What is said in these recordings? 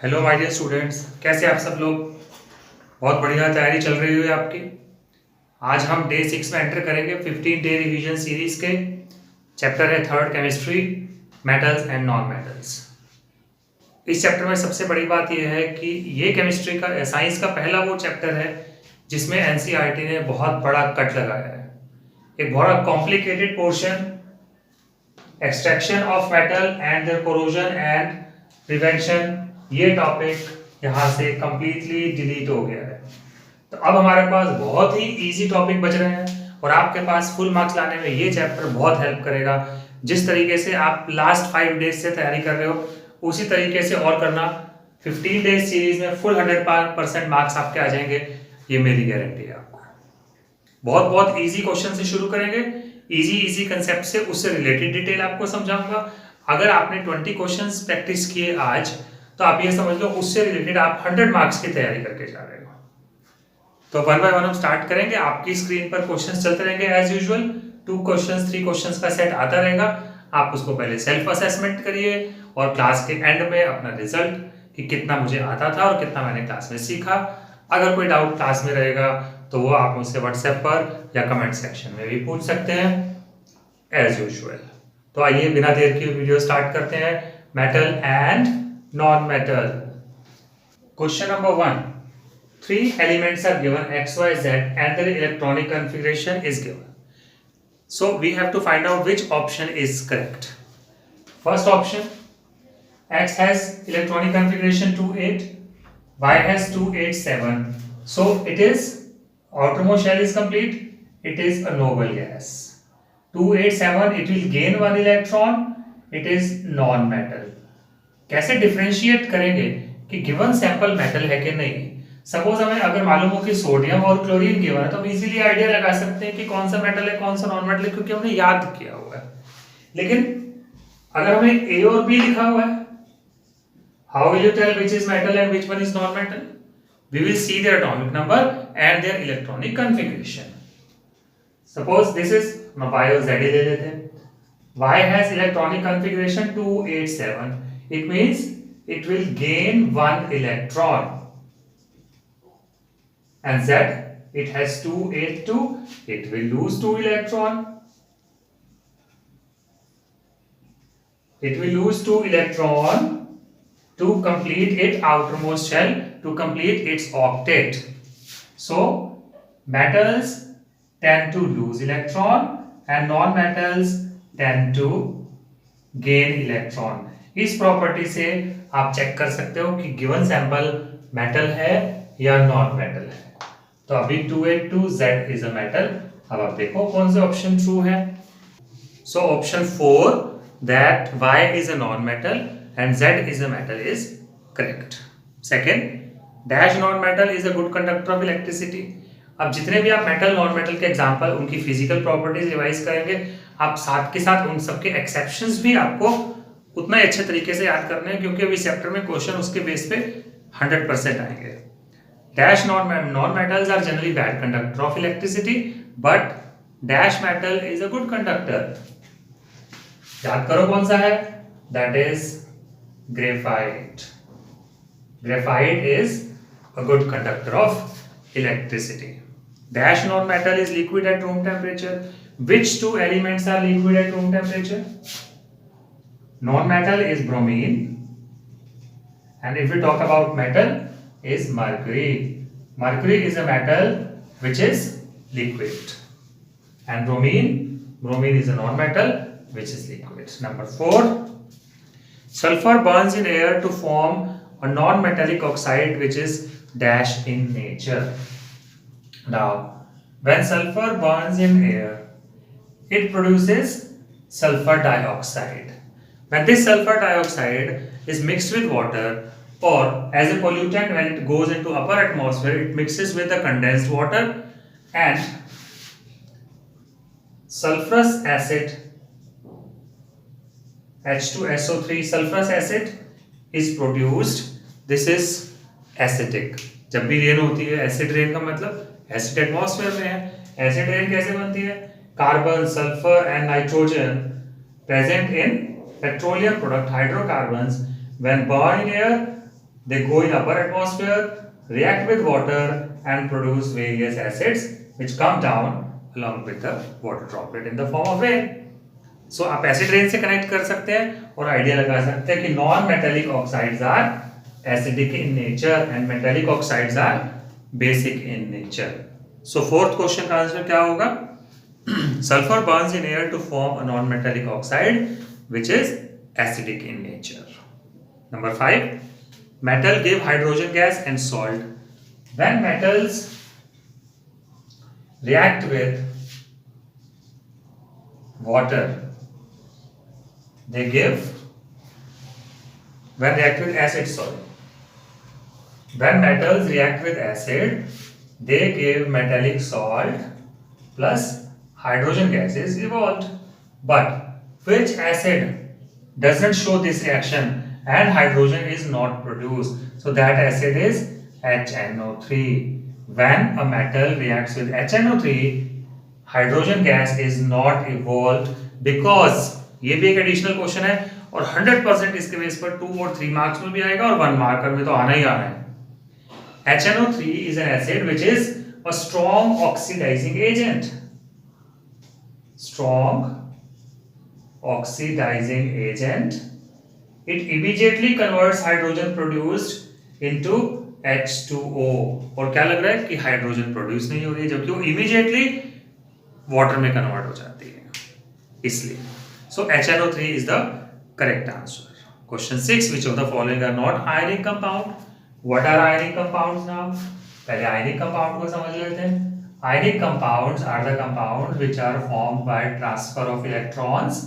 Hello my dear students, कैसे आप सब लोग। बहुत बढ़िया तैयारी चल रही है आपकी। आज हम डे 6 में एंटर करेंगे 15 डे रिवीजन सीरीज के। चैप्टर है third, chemistry, metals and non metals. इस चैप्टर में सबसे बड़ी बात यह है कि ये केमिस्ट्री का साइंस का पहला वो चैप्टर है जिसमें एनसीईआरटी ने बहुत बड़ा कट लगाया है। एक बहुत complicated portion, extraction of metal and their corrosion and prevention, ये टॉपिक यहाँ से कंप्लीटली डिलीट हो गया है। तो अब हमारे पास बहुत ही इजी टॉपिक बच रहे हैं और आपके पास फुल मार्क्स लाने में ये चैप्टर बहुत हेल्प करेगा। जिस तरीके से आप लास्ट 5 डेज से तैयारी कर रहे हो उसी तरीके से और करना। 15 डेज सीरीज में फुल 100% मार्क्स आपके आ जाएंगे, ये मेरी गारंटी है आपको। बहुत बहुत इजी क्वेश्चन से शुरू करेंगे, इजी कंसेप्ट से, उससे रिलेटेड डिटेल आपको समझाऊंगा। अगर आपने 20 क्वेश्चंस प्रैक्टिस किए आज, तो आप ये समझ लो उससे रिलेटेड आप 100 मार्क्स की तैयारी करके जा रहे हो। तो वन बाय वन हम स्टार्ट करेंगे। आपकी स्क्रीन पर क्वेश्चंस चलते रहेंगे एज यूजुअल। 2 क्वेश्चंस 3 क्वेश्चंस का सेट आता रहेगा। आप उसको पहले सेल्फ असेसमेंट करिए और क्लास के एंड में अपना रिजल्ट कि कितना मुझे आता था और कितना मैंने क्लास में सीखा। अगर कोई डाउट क्लास में रहेगा तो वो आप मुझसे व्हाट्सएप पर या कमेंट सेक्शन में भी पूछ सकते हैं एज यूजुअल। तो आइए बिना देर के वीडियो स्टार्ट करते हैं। Metal and non metal. Question number 1, 3 elements are given x, y, z and their electronic configuration is given. So we have to find out which option is correct. First option, x has electronic configuration 28, y has 287. So it is outermost shell is complete. It is a noble gas. 287, it will gain 1 electron. It is non-metal. कैसे differentiate करेंगे कि given sample metal है कि नहीं। Suppose हमें अगर मालूम हो कि सोडियम और क्लोरीन गिवन है तो हम इजीली आइडिया लगा सकते हैं कि कौन सा मेटल है कौन सा नॉन मेटल है, क्योंकि हमने याद किया हुआ है। लेकिन अगर हमें ए और बी लिखा हुआ है, how will you tell which is metal and which one is non metal? We will see their atomic number and their electronic configuration. Suppose this is, हम y और z ले लेते हैं। y has electronic configuration 287. It means it will gain 1 electron. And Z, it has 282. It will lose 2 electron. It will lose 2 electron to complete its outermost shell, to complete its octet. So metals tend to lose electron and non-metals tend to gain electron. इस property से आप check कर सकते हो कि given sample metal है या non metal है। तो अभी 282 Z इज अ मेटल। अब आप देखो कौन से ऑप्शन ट्रू है। So option 4 that Y is a non metal and Z is a metal is correct. Second, dash non metal is a good conductor of electricity. अब जितने भी आप मेटल नॉन मेटल के एग्जांपल, उनकी physical properties revise करेंगे, आप साथ के साथ उन सबके एक्सेप्शंस भी आपको उतना ही अच्छे तरीके से याद करने हैं, क्योंकि अभी चैप्टर में क्वेश्चन उसके बेस पे 100% आएंगे। Dash non metals are generally bad conductor of electricity but dash metal is a good conductor. याद करो कौन सा है, that is graphite. Graphite is a good conductor of electricity. Dash non-metal is liquid at room temperature. Which 2 elements are liquid at room temperature? Non-metal is bromine, and if we talk about metal, is mercury. Mercury is a metal which is liquid, and bromine is a non-metal which is liquid. Number 4, sulfur burns in air to form a non-metallic oxide which is dash in nature. Now, when sulfur burns in air, it produces sulfur dioxide. When this sulfur dioxide is mixed with water or as a pollutant, when it goes into upper atmosphere, it mixes with the condensed water and sulfurous acid H2SO3 sulfurous acid is produced. This is acidic. जब भी rain होती है, acid rain का मतलब acid atmosphere में है। Acid rain कैसे बनती है? Carbon, sulphur and nitrogen present in petroleum product hydrocarbons when burn in air they go in upper atmosphere, react with water and produce various acids which come down along with the water droplet in the form of rain. So आप acid rain से connect कर सकते हैं और idea लगा सकते हैं कि non metallic oxides are acidic in nature and metallic oxides are basic in nature. So fourth question का आंसर क्या होगा? Sulfur burns in air to form a non-metallic oxide which is acidic in nature. Number 5. Metal give hydrogen gas and salt. When metals react with water, they give, when react with acid, when metals react with acid, they give metallic salt plus hydrogen gas is evolved. But which acid doesn't show this reaction and hydrogen is not produced? So that acid is HNO3. When a metal reacts with HNO3, hydrogen gas is not evolved because ये भी एक additional question है और 100% इसके base पर 2 और 3 marks में भी आएगा और 1 मार्कर में तो आना ही आना है. HNO3 is an acid which is a strong oxidizing agent. Strong oxidizing agent. It immediately converts hydrogen produced into H2O. और क्या लग रहा है कि हाइड्रोजन प्रोड्यूस नहीं हो रही है जबकि वो इमीडिएटली वाटर में कन्वर्ट हो जाती है, इसलिए. So HNO3 is the correct answer. Question 6. Which of the following are not ionic compound? What are ionic compounds now? पहले ionic compound को समझ लेते हैं. Ionic compounds are the compounds which are formed by transfer of electrons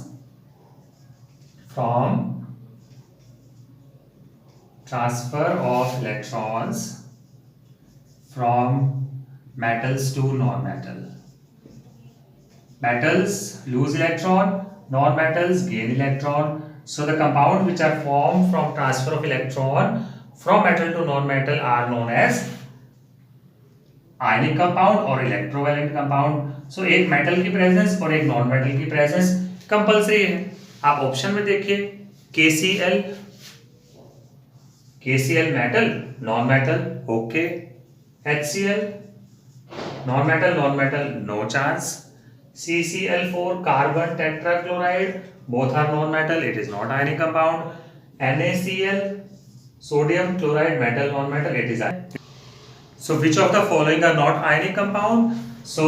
from metals to non-metal. Metals lose electron, non-metals gain electron. So the compounds which are formed from transfer of electron from metal to non-metal are known as ionic compound और electrovalent compound. So एक metal की presence और एक non metal की presence compulsory है. आप option में देखिए KCl metal non metal okay, HCl non metal no chance, CCl4 carbon tetrachloride both are non metal, it is not ionic compound. NaCl sodium chloride metal non metal, it is ionic. So which of the following are not ionic compound? So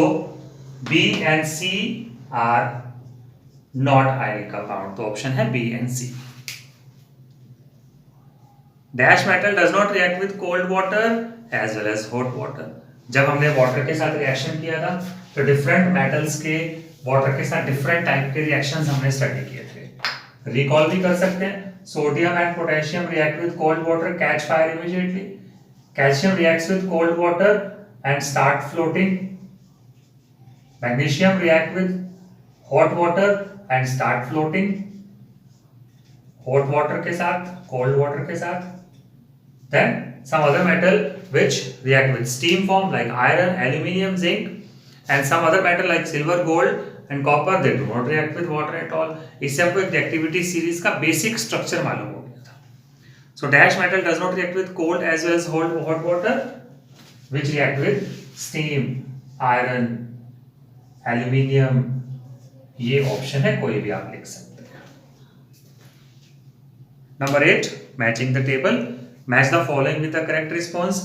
B and C are not ionic compound. तो option है B and C. Dash metal does not react with cold water as well as hot water. जब हमने water के साथ reaction किया था तो different metals के वाटर के साथ डिफरेंट टाइप के रिएक्शंस हमने स्टडी किए थे. रिकॉल भी कर सकते हैं. Sodium and potassium react with cold water, catch fire immediately. Calcium reacts with cold water and start floating. Magnesium react with hot water and start floating. Hot water के साथ, cold water के साथ. Then some other metal which react with steam form like iron, aluminium, zinc, and some other metal like silver, gold and copper, they do not react with water at all. इससे आपको एक activity series का basic structure मालूम हो. So dash metal does not react with cold as well as hot water, which react with steam, iron, aluminium. ये option है, कोई भी आप लिख सकते हैं. Number 8, matching the table. Match the following with the correct response.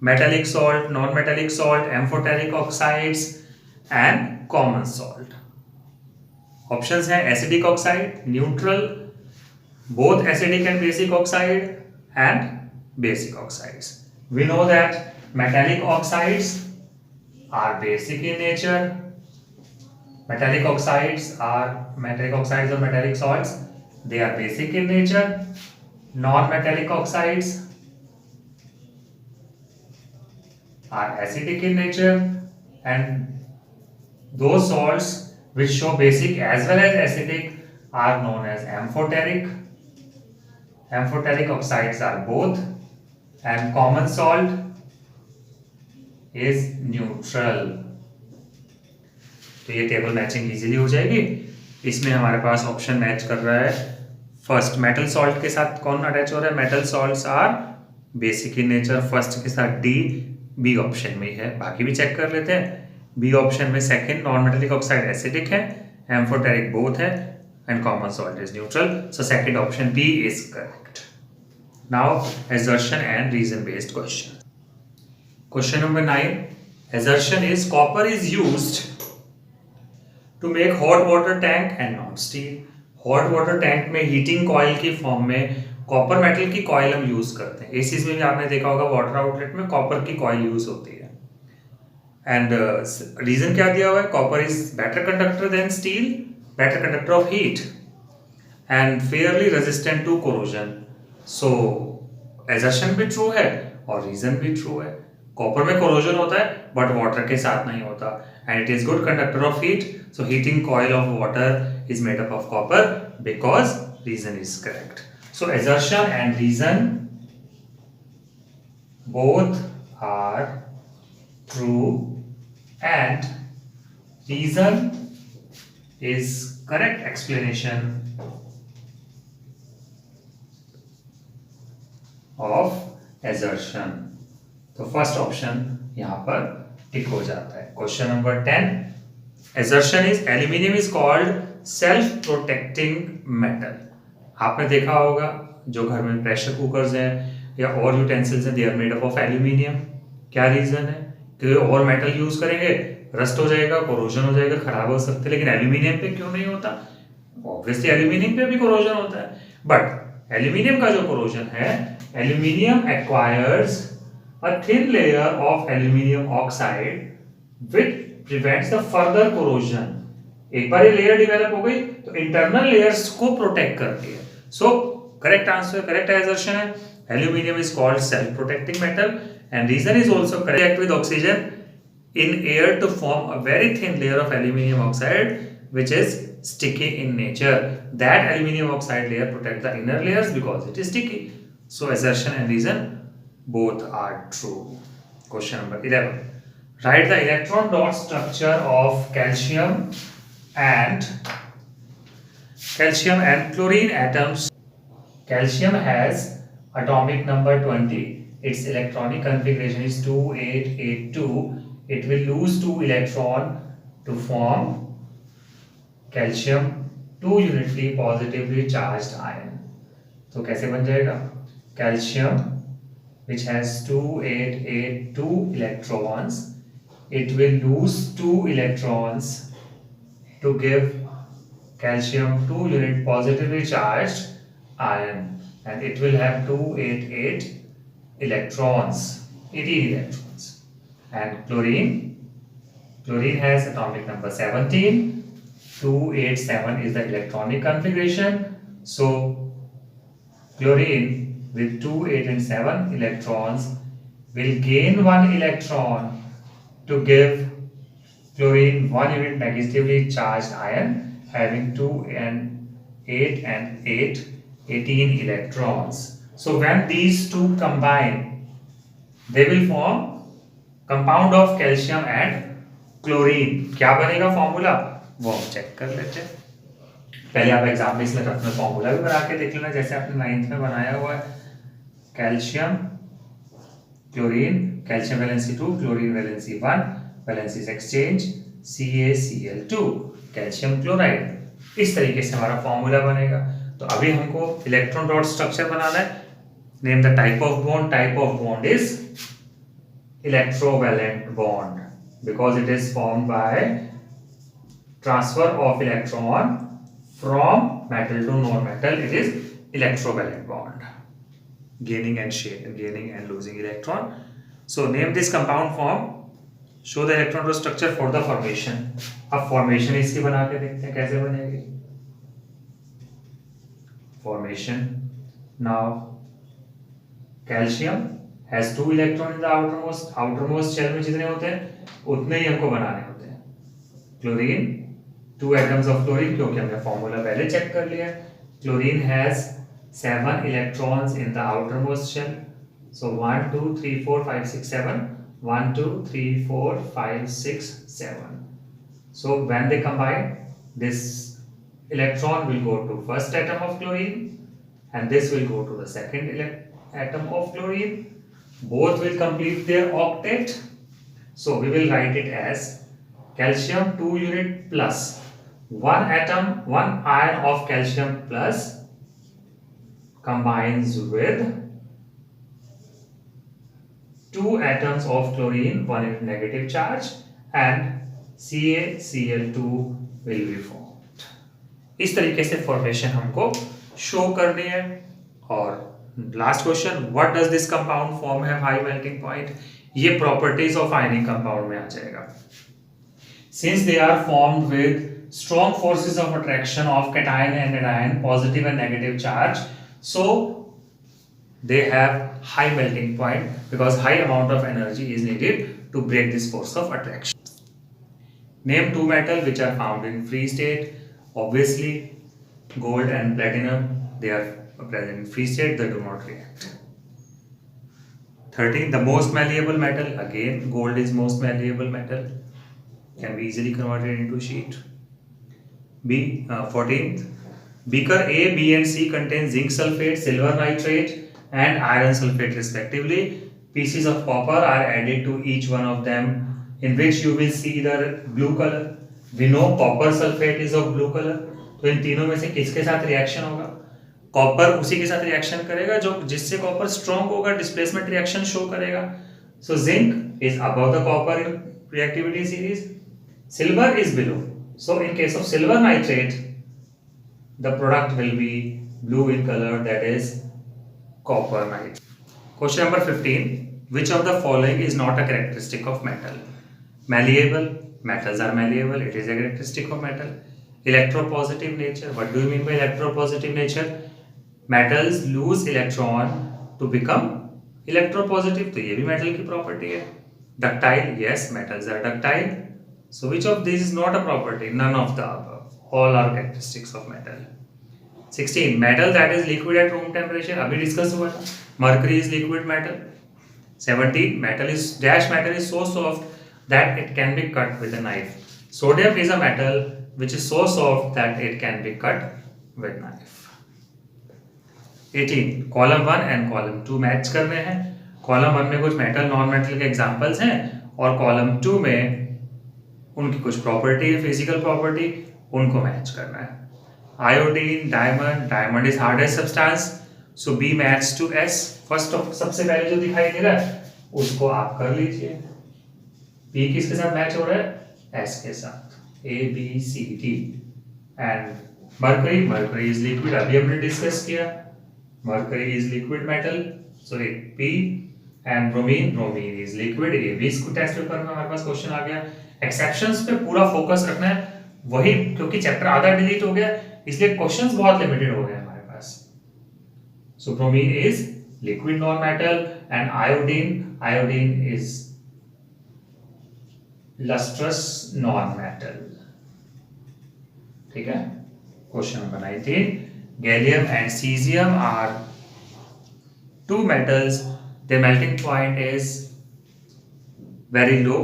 Metallic salt, non-metallic salt, amphoteric oxides and common salt. Options हैं acidic oxide, neutral, both acidic and basic oxide and basic oxides. We know that metallic oxides are basic in nature. Metallic oxides or metallic salts, they are basic in nature. Non-metallic oxides are acidic in nature, and those salts which show basic as well as acidic are known as amphoteric. Amphoteric oxides are both, and common salt is neutral. तो ये table matching easily हो जाएगी. इसमें हमारे पास option match कर रहा है. First metal salt के साथ कौन अटैच हो रहा है? Metal salts are basic in nature first के साथ डी बी ऑप्शन में ही है, बाकी भी चेक कर लेते हैं। बी ऑप्शन में second non metallic oxide acidic है, एम्फोटेरिक बोथ है, and common salt is neutral. So second option B is correct. Now assertion and reason based question. Question number 9. Assertion is copper is used to make hot water tank and not steel. Hot water tank में heating coil की form में copper metal की coil हम use करते हैं। ACs में भी आपने देखा होगा वाटर आउटलेट में कॉपर की कॉइल यूज होती है। एंड रीजन क्या दिया हुआ है? Copper is better conductor than steel, better conductor of heat and fairly resistant to corrosion. So assertion भी true है और reason भी true है। कॉपर में corrosion होता है बट वाटर के साथ नहीं होता, and it is good conductor of heat. So heating coil of water is made up of copper because reason is correct. So assertion and reason both are true and reason is correct explanation of assertion. तो first option यहां पर टिक हो जाता है। Question number 10, assertion is aluminium is called self protecting metal. आपने देखा होगा जो घर में प्रेशर कुकर्स हैं या और यूटेंसिल्स हैं, they are made up of aluminium. क्या रीजन है? कि और मेटल यूज करेंगे रस्ट हो जाएगा, कोरोजन हो जाएगा, खराब हो सकते हैं, लेकिन एल्यूमिनियम पे क्यों नहीं होता? ऑब्वियसली एल्यूमिनियम पे भी कोरोजन होता है, बट एल्यूमिनियम का जो कोरोजन है, aluminium acquires a thin layer of aluminium oxide which prevents the further corrosion. एक बार ये लेयर डेवलप हो गई तो इंटरनल लेयर्स को प्रोटेक्ट करती है। So correct answer, correct assertion है aluminium is called self protecting metal and reason is also correct with oxygen in air to form a very thin layer of aluminium oxide which is sticky in nature. That aluminium oxide layer protects the inner layers because it is sticky. So assertion and reason both are true. Question number 11. Write the electron dot structure of calcium and chlorine atoms. Calcium has atomic number 20. Its electronic configuration is 2882. It will lose 2 electron to form calcium 2 unitary positively charged ion. तो कैसे बन जाएगा? Calcium which has 2882 electrons, it will lose 2 electrons to give calcium 2 unit positively charged ion, and it will have 288 electrons, 18 electrons. And chlorine has atomic number 17. 287 is the electronic configuration. So chlorine with 2, 8 and 7 electrons will gain 1 electron to give chlorine 1 unit negatively charged ion having 2 and 8 and 8, 18 electrons. So when these two combine, they will form compound of calcium and chlorine. क्या बनेगा formula वो हम check कर लेते हैं। पहले आप exam में इसमें अपना फॉर्मूला भी बना के देख लेना जैसे आपने 9th में बनाया हुआ है। Calcium chlorine, calcium valency 2, chlorine valency 1, valencies exchange CaCl2, calcium chloride. इस तरीके से हमारा फॉर्मूला बनेगा। तो अभी हमको इलेक्ट्रॉन डॉट स्ट्रक्चर बनाना है। Name the type of bond. Type of bond is electrovalent bond because it is formed by transfer of electron from metal to non-metal. It is electrovalent bond, gaining and losing electron. So name this compound form. Show the electron dot structure for the formation. अब formation इसकी बना के देखते हैं कैसे बनेगी। Formation. Now calcium has 2 electron in the outermost shell में जितने होते हैं उतने ही हमको बनाने होते हैं। क्लोरीन 2 एटम्स ऑफ क्लोरीन, क्योंकि हमने फॉर्मूला पहले चेक कर लिया। Chlorine has 7 electrons in the outermost shell. So 1 2 3 4 5 6 7, 1 2 3 4 5 6 7. So when they combine, this electron will go to first atom of chlorine and this will go to the second atom of chlorine. Both will complete their octet. So we will write it as calcium 2 unit plus 1 atom, 1 ion of calcium plus combines with 2 atoms of chlorine, 1 unit negative charge, and CaCl2 will be formed. इस तरीके से formation हमको show करनी है. और last question, what does this compound form have high melting point. ये properties of ionic compound में आ जाएगा. Since they are formed with strong forces of attraction of cation and anion, positive and negative charge, so they have high melting point because high amount of energy is needed to break this force of attraction. Name two metals which are found in free state. Obviously gold and platinum, they are present in free state, they do not react. 13, the most malleable metal, again gold is most malleable metal, can be easily converted into sheet. 14th, beaker A, B and C contain zinc sulfate, silver nitrate and iron sulfate respectively. Pieces of copper are added to each one of them, in which you will see the blue color. We know copper sulfate is of blue color. तो इन तीनों में से किसके साथ reaction होगा? Copper उसी के साथ रिएक्शन करेगा जो जिससे कॉपर स्ट्रॉन्ग होगा, डिस्प्लेसमेंट रिएक्शन शो करेगा. So zinc is above the copper in reactivity series, silver is below. So in case of silver nitrate, the product will be blue in color, that is copper nitrate. Question number 15. Which of the following is not a characteristic of metal? Malleable. Metals are malleable. It is a characteristic of metal. Electropositive nature. What do you mean by electropositive nature? Metals lose electron to become electropositive. तो ये भी metal की property है. Ductile. Yes, metals are ductile. So which of these is not a property? None of the above. All are characteristics of metal. 16. Metal that is liquid at room temperature. अभी discuss हुआ था. Mercury is liquid metal. 17. Metal is so soft that it can be cut with a knife. Sodium is a metal which is so soft that it can be cut with knife. 18. Column 1 and column 2 match करने हैं. Column 1 में कुछ metal non metal के examples हैं और column 2 में उनकी कुछ प्रॉपर्टी है, फिजिकल प्रॉपर्टी, उनको मैच करना है. Iodine, diamond is hardest substance, so B match to S. First सबसे पहले जो दिखाई दे रहा है उसको आप कर लीजिए. पी किसके साथ मैच हो रहा है? एस के साथ. A B C D. And mercury is liquid, अभी हमने डिस्कस किया. Mercury is liquid metal, so P. And bromine is liquid. ये भी इसको टेस्ट पेपर में हमारे पास क्वेश्चन आ गया. एक्सेप्शंस पे पूरा फोकस रखना है, वही क्योंकि चैप्टर आधा डिलीट हो गया इसलिए क्वेश्चंस बहुत लिमिटेड हो गए हमारे पास. So bromine is liquid non metal and iodine is lustrous non metal. ठीक है. Question number 19. Gallium and caesium are two metals, their melting point is very low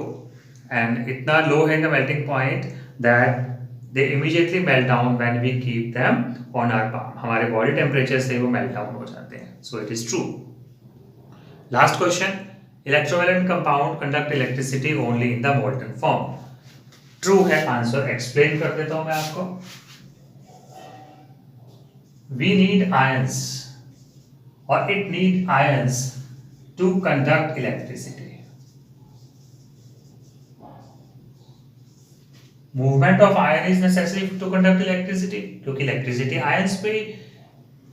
and इतना low है the melting point that they immediately melt down when we keep them on our palm. हमारे body temperature से वो melt down हो जाते हैं. So it is true. Last question. Electrovalent compound conduct electricity only in the molten form. True है answer. Explain कर देता हूँ मैं आपको. We need ions or it need ions to conduct electricity. Movement of ion is necessary to conduct electricity, क्योंकि electricity ions पे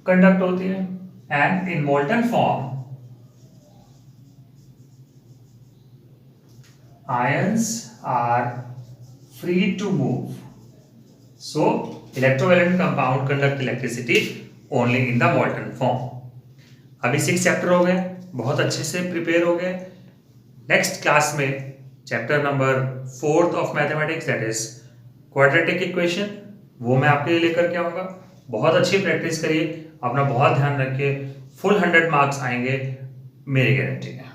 conduct होती है. And in molten form, ions are free to move. So electrovalent compound conduct electricity only in the molten form. अभी 6 chapter हो गए, बहुत अच्छे से प्रिपेयर हो गए. नेक्स्ट क्लास में chapter number 4 of mathematics, that is quadratic equation, वो मैं आपके लिए लेकर के आऊँगा. बहुत अच्छी प्रैक्टिस करिए, अपना बहुत ध्यान रखिए. फुल 100 मार्क्स आएंगे, मेरी गारंटी है.